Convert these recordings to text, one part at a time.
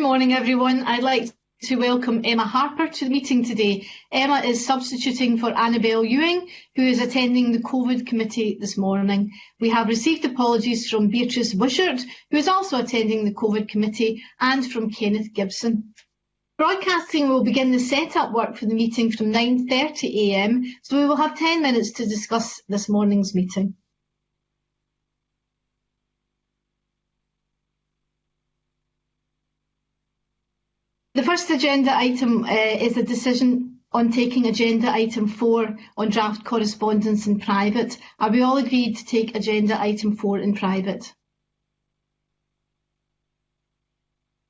morning, everyone. I'd like to welcome Emma Harper to the meeting today. Emma is substituting for Annabel Ewing, who is attending the COVID committee this morning. We have received apologies from Beatrice Wishart, who is also attending the COVID committee, and from Kenneth Gibson. Broadcasting will begin the set-up work for the meeting from 9:30 a.m, so we will have 10 minutes to discuss this morning's meeting. The first agenda item is a decision on taking agenda item 4 on draft correspondence in private. Are we all agreed to take agenda item 4 in private?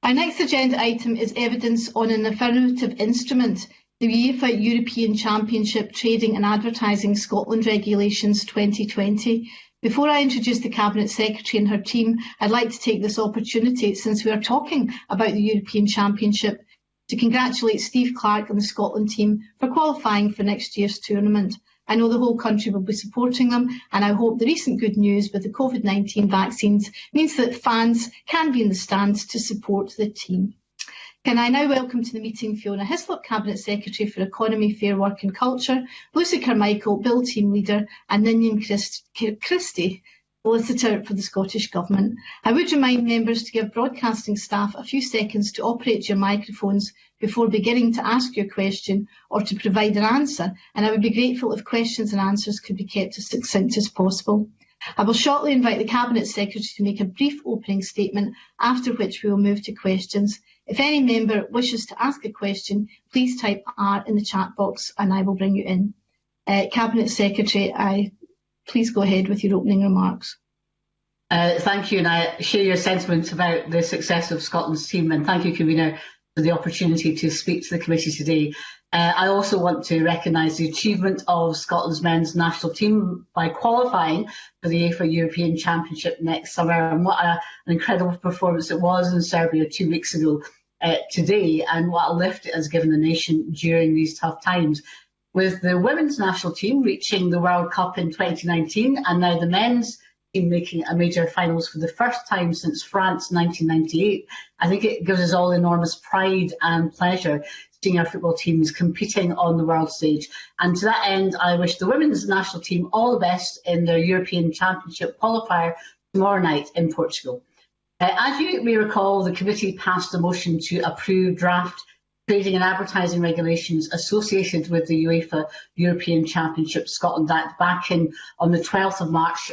Our next agenda item is evidence on an affirmative instrument, the UEFA European Championship Trading and Advertising Scotland Regulations 2020. Before I introduce the Cabinet Secretary and her team, I'd like to take this opportunity, since we are talking about the European Championship, to congratulate Steve Clark and the Scotland team for qualifying for next year's tournament. I know the whole country will be supporting them, and I hope the recent good news with the COVID-19 vaccines means that fans can be in the stands to support the team. Can I now welcome to the meeting Fiona Hislop, Cabinet Secretary for Economy, Fair Work and Culture, Lucy Carmichael, Bill Team Leader, and Ninian Christie, Solicitor for the Scottish Government. I would remind members to give broadcasting staff a few seconds to operate your microphones before beginning to ask your question or to provide an answer, and I would be grateful if questions and answers could be kept as succinct as possible. I will shortly invite the Cabinet Secretary to make a brief opening statement, after which we will move to questions. If any member wishes to ask a question, please type R in the chat box and I will bring you in. Cabinet Secretary, please go ahead with your opening remarks. Thank you, and I share your sentiments about the success of Scotland's team, and thank you, Convener, for the opportunity to speak to the committee today. I also want to recognise the achievement of Scotland's men's national team by qualifying for the UEFA European Championship next summer, and what an incredible performance it was in Serbia 2 weeks ago today, and what a lift it has given the nation during these tough times. With the women's national team reaching the World Cup in 2019 and now the men's team making a major finals for the first time since France 1998, I think it gives us all enormous pride and pleasure seeing our football teams competing on the world stage. And to that end, I wish the women's national team all the best in their European Championship qualifier tomorrow night in Portugal. As you may recall, the committee passed a motion to approve draft trading and advertising regulations associated with the UEFA European Championship Scotland Act back on the 12th of March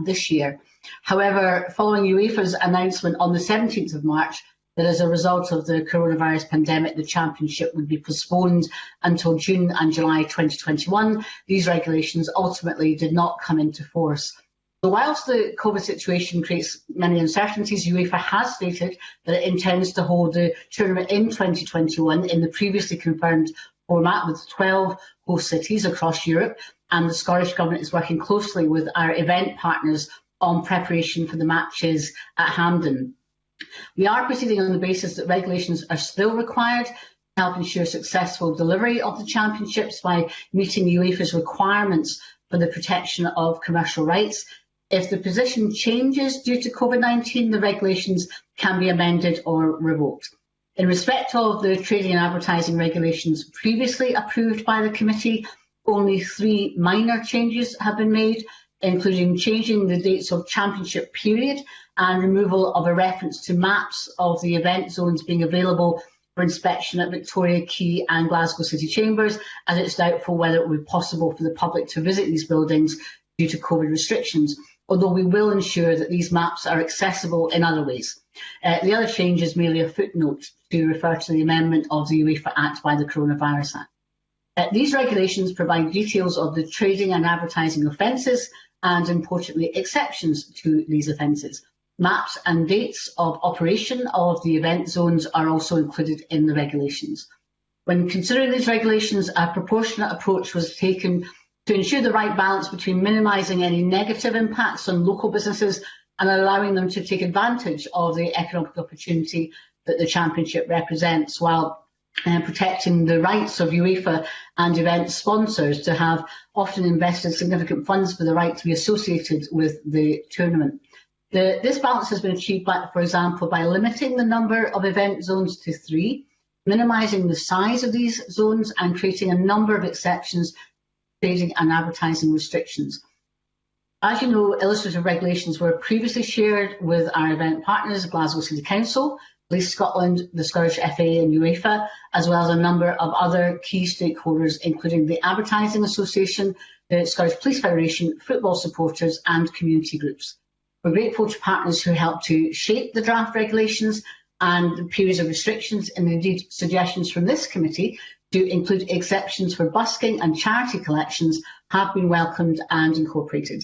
this year. However, following UEFA's announcement on the 17th of March that as a result of the coronavirus pandemic, the championship would be postponed until June and July 2021, these regulations ultimately did not come into force. So whilst the COVID situation creates many uncertainties, UEFA has stated that it intends to hold the tournament in 2021 in the previously confirmed format with 12 host cities across Europe, and the Scottish Government is working closely with our event partners on preparation for the matches at Hampden. We are proceeding on the basis that regulations are still required to help ensure successful delivery of the championships by meeting UEFA's requirements for the protection of commercial rights. If the position changes due to COVID-19, the regulations can be amended or revoked. In respect of the trading and advertising regulations previously approved by the committee, only 3 minor changes have been made, including changing the dates of championship period and removal of a reference to maps of the event zones being available for inspection at Victoria Quay and Glasgow City Chambers, as it's doubtful whether it will be possible for the public to visit these buildings due to COVID restrictions, although we will ensure that these maps are accessible in other ways. The other change is merely a footnote to refer to the amendment of the UEFA Act by the Coronavirus Act. These regulations provide details of the trading and advertising offences and, importantly, exceptions to these offences. Maps and dates of operation of the event zones are also included in the regulations. When considering these regulations, a proportionate approach was taken to ensure the right balance between minimising any negative impacts on local businesses and allowing them to take advantage of the economic opportunity that the Championship represents, while protecting the rights of UEFA and event sponsors to have often invested significant funds for the right to be associated with the tournament. This balance has been achieved, for example, by limiting the number of event zones to 3, minimising the size of these zones and creating a number of exceptions to trading and advertising restrictions. As you know, illustrative regulations were previously shared with our event partners, Glasgow City Council, Police Scotland, the Scottish FA and UEFA, as well as a number of other key stakeholders, including the Advertising Association, the Scottish Police Federation, football supporters and community groups. We're grateful to partners who helped to shape the draft regulations and the periods of restrictions, and indeed suggestions from this committee to include exceptions for busking and charity collections have been welcomed and incorporated.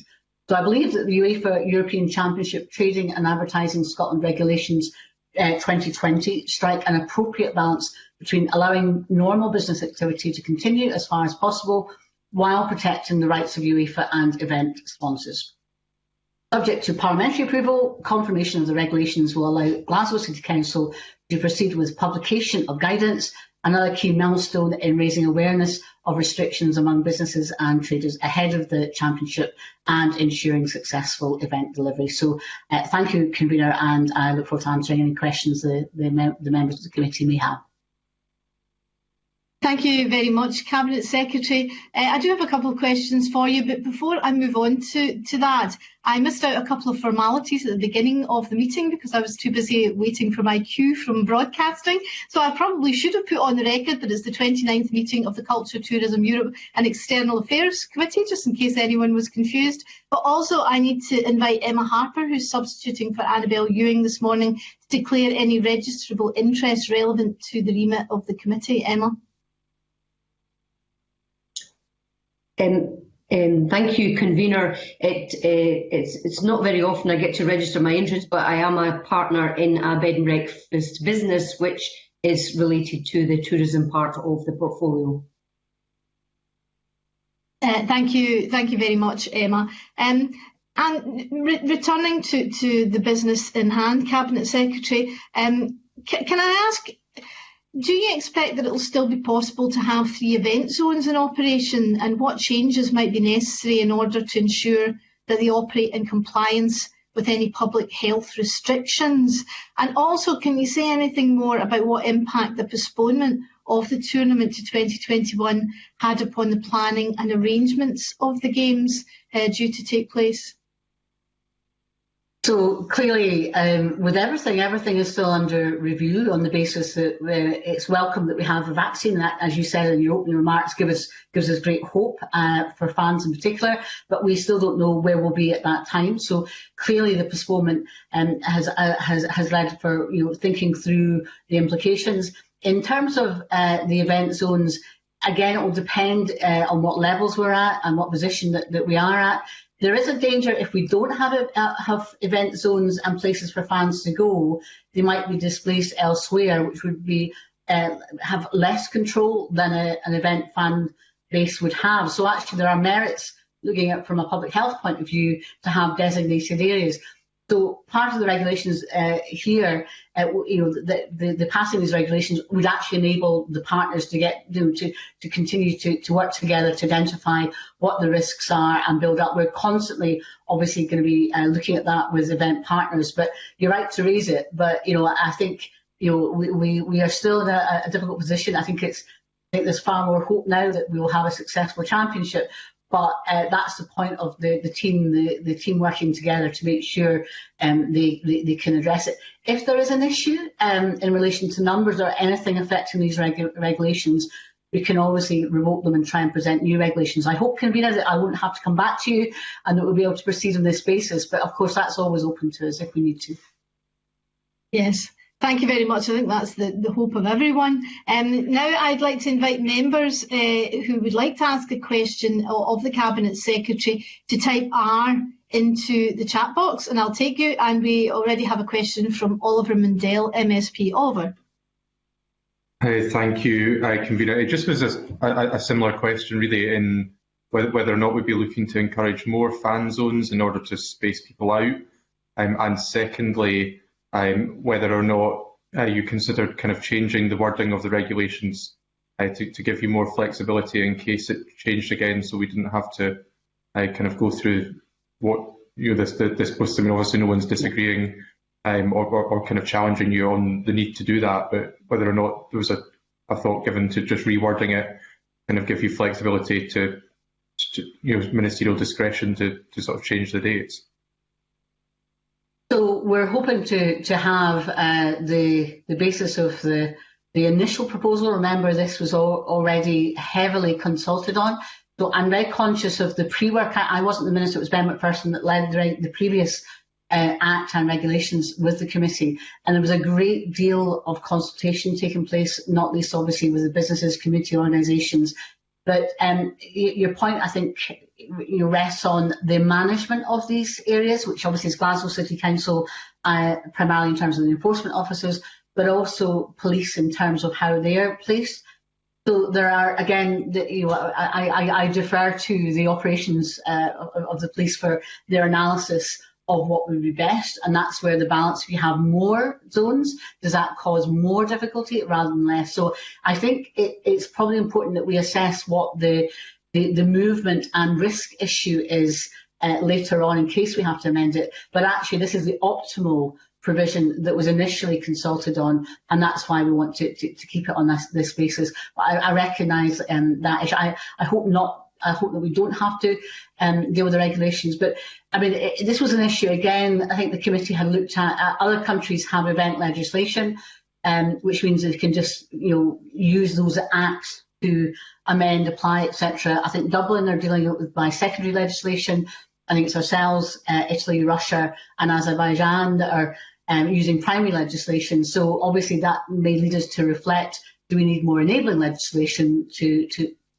So I believe that the UEFA European Championship Trading and Advertising Scotland Regulations 2020 strike an appropriate balance between allowing normal business activity to continue as far as possible while protecting the rights of UEFA and event sponsors. Subject to parliamentary approval, confirmation of the regulations will allow Glasgow City Council to proceed with publication of guidance, another key milestone in raising awareness of restrictions among businesses and traders ahead of the championship and ensuring successful event delivery. So thank you, Convener, and I look forward to answering any questions the members of the committee may have. Thank you very much, Cabinet Secretary. I do have a couple of questions for you, but before I move on to that, I missed out a couple of formalities at the beginning of the meeting because I was too busy waiting for my cue from broadcasting. So I probably should have put on the record that it's the 29th meeting of the Culture, Tourism Europe and External Affairs Committee, just in case anyone was confused. But also I need to invite Emma Harper, who's substituting for Annabel Ewing this morning, to declare any registrable interest relevant to the remit of the committee. Emma. Thank you, Convener. It's not very often I get to register my interest, but I am a partner in a bed and breakfast business which is related to the tourism part of the portfolio. Thank you very much, Emma. And returning to the business in hand, Cabinet Secretary, can I ask, do you expect that it will still be possible to have 3 event zones in operation, and what changes might be necessary in order to ensure that they operate in compliance with any public health restrictions? And also, can you say anything more about what impact the postponement of the tournament to 2021 had upon the planning and arrangements of the games due to take place? So clearly, with everything is still under review on the basis that it's welcome that we have a vaccine. That, as you said in your opening remarks, gives us great hope for fans in particular. But we still don't know where we'll be at that time. So clearly, the postponement has led for thinking through the implications in terms of the event zones. Again, it will depend on what levels we're at and what position that we are at. There is a danger if we don't have event zones and places for fans to go, they might be displaced elsewhere, which would be have less control than an event fan base would have. So actually there are merits, looking at from a public health point of view, to have designated areas. So part of the regulations here, the passing of these regulations would actually enable the partners to get to continue to work together to identify what the risks are and build up. We're constantly, obviously, going to be looking at that with event partners. But you're right to raise it. But I think we are still in a difficult position. I think there's far more hope now that we will have a successful championship. But that's the point of the team working together to make sure they can address it. If there is an issue in relation to numbers or anything affecting these regulations, we can obviously revoke them and try and present new regulations. I hope, Convener, that I won't have to come back to you and that we'll be able to proceed on this basis. But of course, that's always open to us if we need to. Yes. Thank you very much. I think that's the hope of everyone. Now I'd like to invite members who would like to ask a question of the Cabinet Secretary to type R into the chat box, and I'll take you. And we already have a question from Oliver Mundell, MSP. Oliver. Hey, thank you, Convener. It just was a similar question, really, in whether or not we'd be looking to encourage more fan zones in order to space people out, and secondly, whether or not you considered kind of changing the wording of the regulations to give you more flexibility in case it changed again, so we didn't have to kind of go through what this post. I mean, obviously no one's disagreeing or kind of challenging you on the need to do that, but whether or not there was a thought given to just rewording it, kind of give you flexibility to ministerial discretion to sort of change the dates. So we're hoping to have the basis of the initial proposal. Remember, this was already heavily consulted on. So I'm very conscious of the pre-work. I wasn't the minister, it was Ben McPherson that led the previous Act and regulations with the committee. And there was a great deal of consultation taking place, not least obviously with the businesses, community organisations. But your point, I think, rests on the management of these areas, which obviously is Glasgow City Council, primarily in terms of the enforcement officers, but also police in terms of how they are placed. So there are, again, I defer to the operations of the police for their analysis of what would be best, and that's where the balance. If you have more zones, does that cause more difficulty rather than less? So I think it's probably important that we assess what the movement and risk issue is later on in case we have to amend it. But actually, this is the optimal provision that was initially consulted on, and that's why we want to keep it on this basis. But I recognise that issue. I hope not. I hope that we don't have to deal with the regulations. But I mean, this was an issue. Again, I think the committee had looked at other countries have event legislation, which means they can just use those acts to amend, apply, etc. I think Dublin are dealing with by secondary legislation. I think it's ourselves, Italy, Russia, and Azerbaijan that are using primary legislation. So obviously that may lead us to reflect: do we need more enabling legislation to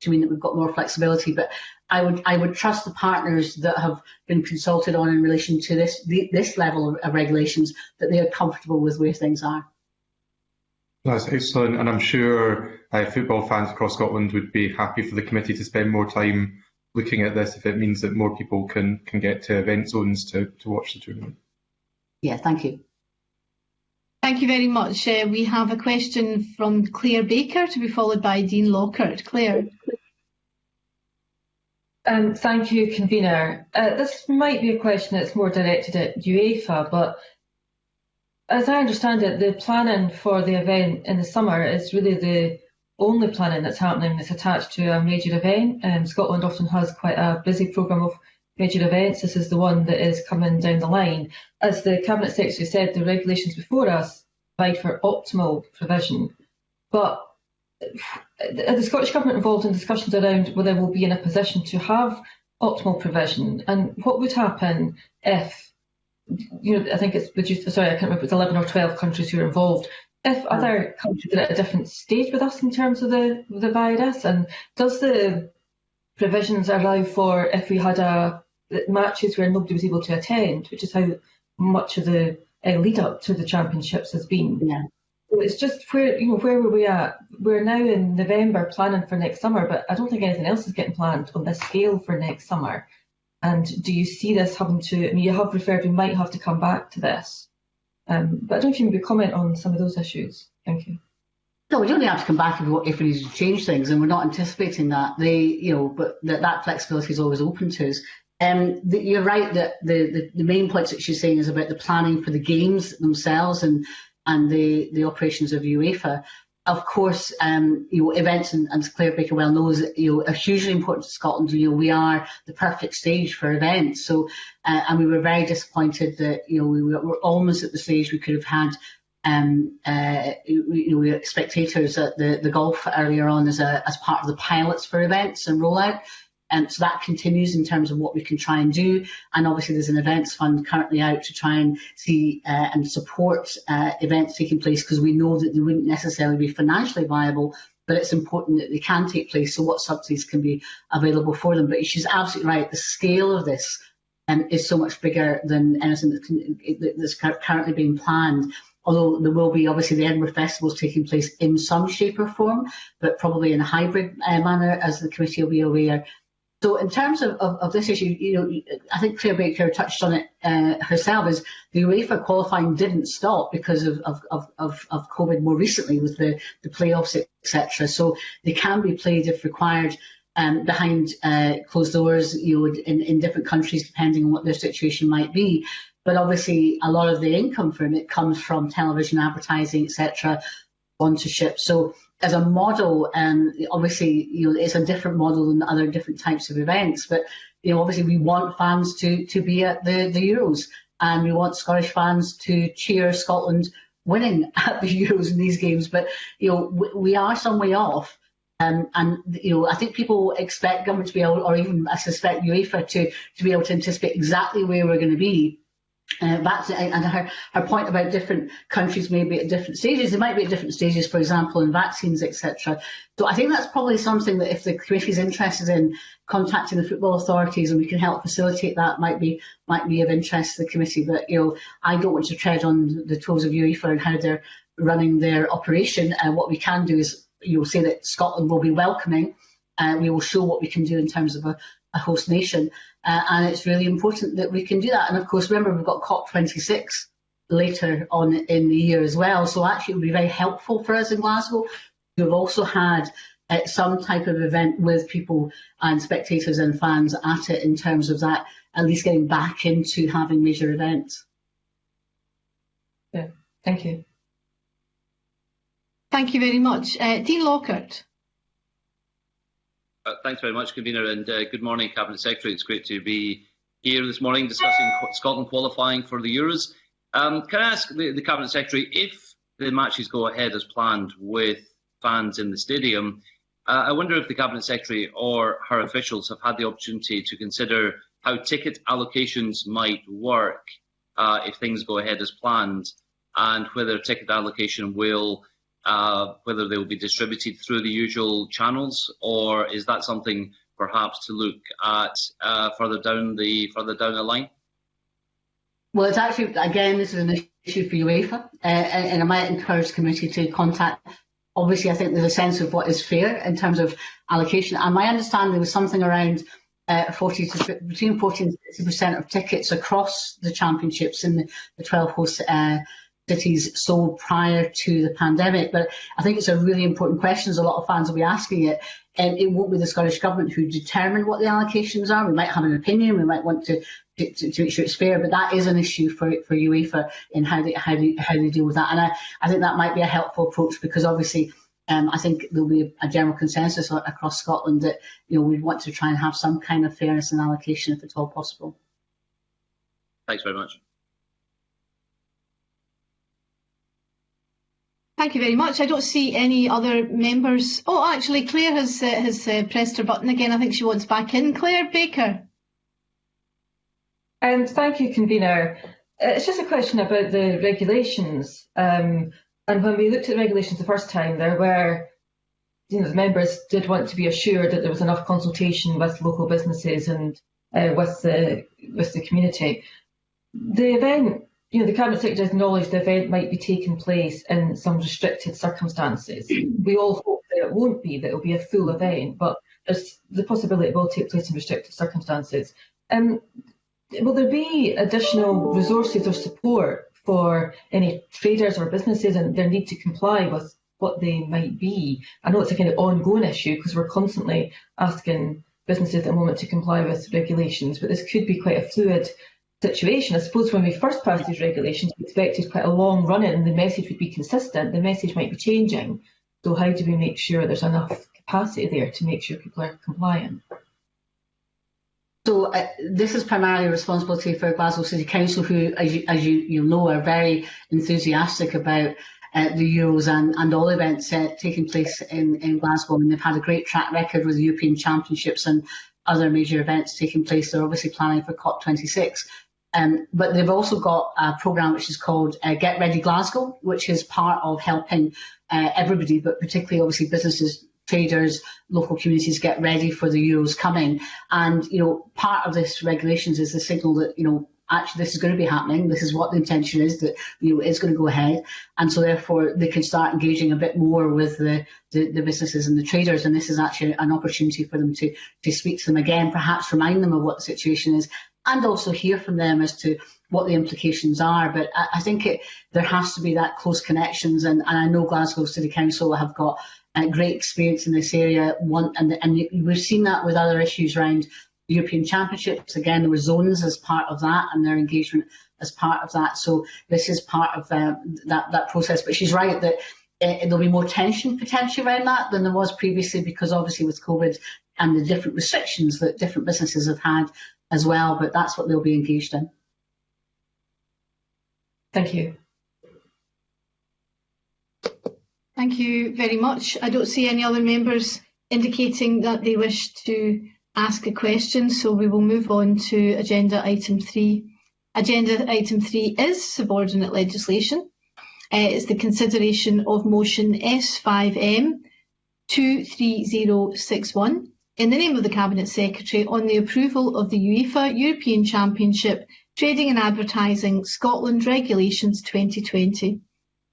mean that we've got more flexibility? But I would trust the partners that have been consulted on in relation to this level of regulations, that they are comfortable with where things are. That's excellent, and I'm sure football fans across Scotland would be happy for the committee to spend more time looking at this if it means that more people can get to event zones to watch the tournament. Yeah, thank you. Thank you very much. We have a question from Claire Baker to be followed by Dean Lockhart. Claire. Thank you, Convener. This might be a question that's more directed at UEFA, but as I understand it, the planning for the event in the summer is really the only planning that's happening that's attached to a major event. Scotland often has quite a busy programme of major events. This is the one that is coming down the line. As the Cabinet Secretary said, the regulations before us provide for optimal provision. But are the Scottish Government involved in discussions around whether we'll be in a position to have optimal provision? And what would happen if, I think it's, sorry, I can't remember, it's 11 or 12 countries who are involved. If other countries are at a different stage with us in terms of the virus, and does the provisions allow for if we had matches where nobody was able to attend, which is how much of the lead up to the championships has been? Yeah. So it's just where were we at? We're now in November planning for next summer, but I don't think anything else is getting planned on this scale for next summer. And do you see this having to? I mean, you have referred we might have to come back to this, but I don't know if you can comment on some of those issues. Thank you. No, we don't have to come back if we need to change things, and we're not anticipating that. But that flexibility is always open to us. You're right that the main points that she's saying is about the planning for the games themselves and the operations of UEFA. Of course, events, and as Claire Baker well knows, are hugely important to Scotland. We are the perfect stage for events. So, and we were very disappointed that we were almost at the stage we could have had spectators at the golf earlier on as part of the pilots for events and rollout. So that continues in terms of what we can try and do. And obviously there's an events fund currently out to try and see and support events taking place, because we know that they wouldn't necessarily be financially viable, but it's important that they can take place. So what subsidies can be available for them? But she's absolutely right. The scale of this is so much bigger than anything that's currently being planned. Although there will be obviously the Edinburgh Festival is taking place in some shape or form, but probably in a hybrid manner, as the committee will be aware. So in terms of this issue, I think Claire Baker touched on it herself, is the UEFA qualifying didn't stop because of COVID more recently with the playoffs, etc. So they can be played if required. behind closed doors, in different countries, depending on what their situation might be. But obviously, a lot of the income from it comes from television advertising, etc., sponsorship. So, as a model, obviously, it's a different model than other different types of events. But obviously, we want fans to be at the Euros, and we want Scottish fans to cheer Scotland winning at the Euros in these games. But we are some way off. And I think people expect government to be able, or even I suspect UEFA to be able to anticipate exactly where we're going to be. And her point about different countries may be at different stages. They might be at different stages, for example, in vaccines, etc. So I think that's probably something that if the committee is interested in contacting the football authorities and we can help facilitate that, might be of interest to the committee. But I don't want to tread on the toes of UEFA and how they're running their operation. What we can do is say that Scotland will be welcoming. We will show what we can do in terms of a host nation. And it's really important that we can do that. And of course, remember, we've got COP26 later on in the year as well. So actually, it would be very helpful for us in Glasgow to have also had some type of event with people and spectators and fans at it, in terms of that, at least getting back into having major events. Yeah, thank you. Thank you very much. Dean Lockhart. Thanks very much, Convener, and good morning, Cabinet Secretary. It's great to be here this morning discussing Scotland qualifying for the Euros. Can I ask the Cabinet Secretary, if the matches go ahead as planned with fans in the stadium, I wonder if the Cabinet Secretary or her officials have had the opportunity to consider how ticket allocations might work if things go ahead as planned, and whether ticket allocation will whether they will be distributed through the usual channels, or is that something perhaps to look at further down the line? Well, it's actually, again, this is an issue for UEFA, and I might encourage the committee to contact. Obviously, I think there's a sense of what is fair in terms of allocation, and my understanding was something around between 40 and 60% of tickets across the championships in the 12 host cities sold prior to the pandemic. But I think it's a really important question, as a lot of fans will be asking it, and it won't be the Scottish Government who determine what the allocations are. We might have an opinion, we might want to make sure it's fair, but that is an issue for UEFA in how they deal with that. And I think that might be a helpful approach, because obviously I think there'll be a general consensus across Scotland that we'd want to try and have some kind of fairness in allocation if at all possible. Thanks very much. Thank you very much. I don't see any other members. Oh, actually, Claire has pressed her button again. I think she wants back in. Claire Baker. Thank you, Convener. It's just a question about the regulations. And when we looked at regulations the first time, there were, the members did want to be assured that there was enough consultation with local businesses and with the community. The event. The Cabinet Secretary acknowledged the event might be taking place in some restricted circumstances. We all hope that it won't be, that it will be a full event, but there's the possibility it will take place in restricted circumstances. Will there be additional resources or support for any traders or businesses and their need to comply with what they might be? I know it's a kind of ongoing issue because we're constantly asking businesses at the moment to comply with regulations, but this could be quite a fluid situation. I suppose when we first passed these regulations, we expected quite a long run in and the message would be consistent. The message might be changing. So how do we make sure there's enough capacity there to make sure people are compliant? So this is primarily a responsibility for Glasgow City Council, who, as you know, are very enthusiastic about the Euros and all events taking place in Glasgow. And they've had a great track record with the European Championships and other major events taking place. They're obviously planning for COP26. But they've also got a programme which is called Get Ready Glasgow, which is part of helping everybody, but particularly obviously businesses, traders, local communities get ready for the Euros coming. And, part of this regulations is the signal that, actually this is going to be happening. This is what the intention is, that it's going to go ahead. And so therefore they can start engaging a bit more with the businesses and the traders. And this is actually an opportunity for them to speak to them again, perhaps remind them of what the situation is, and also hear from them as to what the implications are. But I think there has to be that close connections, and I know Glasgow City Council have got great experience in this area. And we've seen that with other issues around the European Championships. Again, there were zones as part of that, and their engagement as part of that. So this is part of that process. But she's right that there'll be more tension potentially around that than there was previously, because obviously with COVID and the different restrictions that different businesses have had as well. But that's what they'll be engaged in. Thank you. Thank you very much. I don't see any other members indicating that they wish to ask a question, so we will move on to agenda item 3. Agenda item 3 is subordinate legislation. It's the consideration of motion S5M 23061 in the name of the Cabinet Secretary on the approval of the UEFA European Championship Trading and Advertising Scotland Regulations 2020.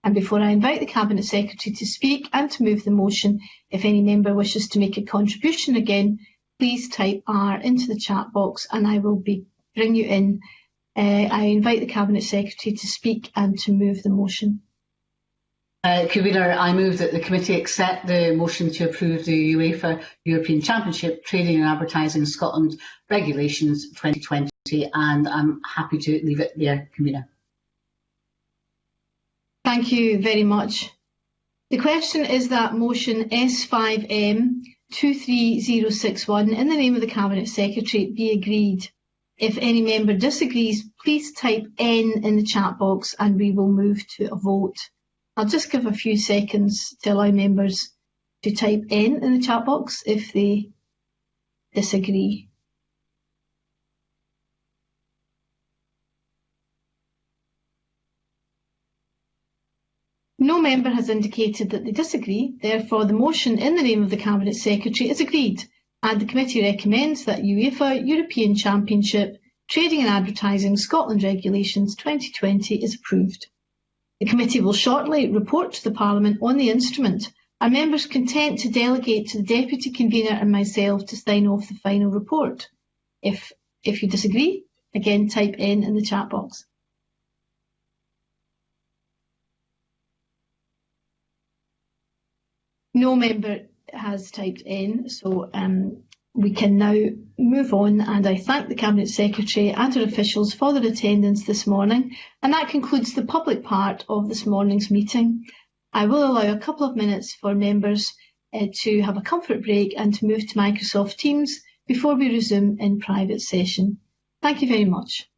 And before I invite the Cabinet Secretary to speak and to move the motion, if any member wishes to make a contribution again, please type R into the chat box and I will bring you in. I invite the Cabinet Secretary to speak and to move the motion. Convener, I move that the committee accept the motion to approve the UEFA European Championship Trading and Advertising Scotland Regulations 2020, and I'm happy to leave it there, Convener. Thank you very much. The question is that motion S5M 23061 in the name of the Cabinet Secretary be agreed. If any member disagrees, please type N in the chat box and we will move to a vote. I'll just give a few seconds to allow members to type N in the chat box if they disagree. No member has indicated that they disagree. Therefore, the motion in the name of the Cabinet Secretary is agreed, and the committee recommends that UEFA European Championship Trading and Advertising Scotland Regulations 2020 is approved. The committee will shortly report to the Parliament on the instrument. Are members content to delegate to the Deputy Convener and myself to sign off the final report? If you disagree, again type N in the chat box. No member has typed N, so we can now move on, and I thank the Cabinet Secretary and her officials for their attendance this morning, and that concludes the public part of this morning's meeting. I will allow a couple of minutes for members to have a comfort break and to move to Microsoft Teams before we resume in private session. Thank you very much.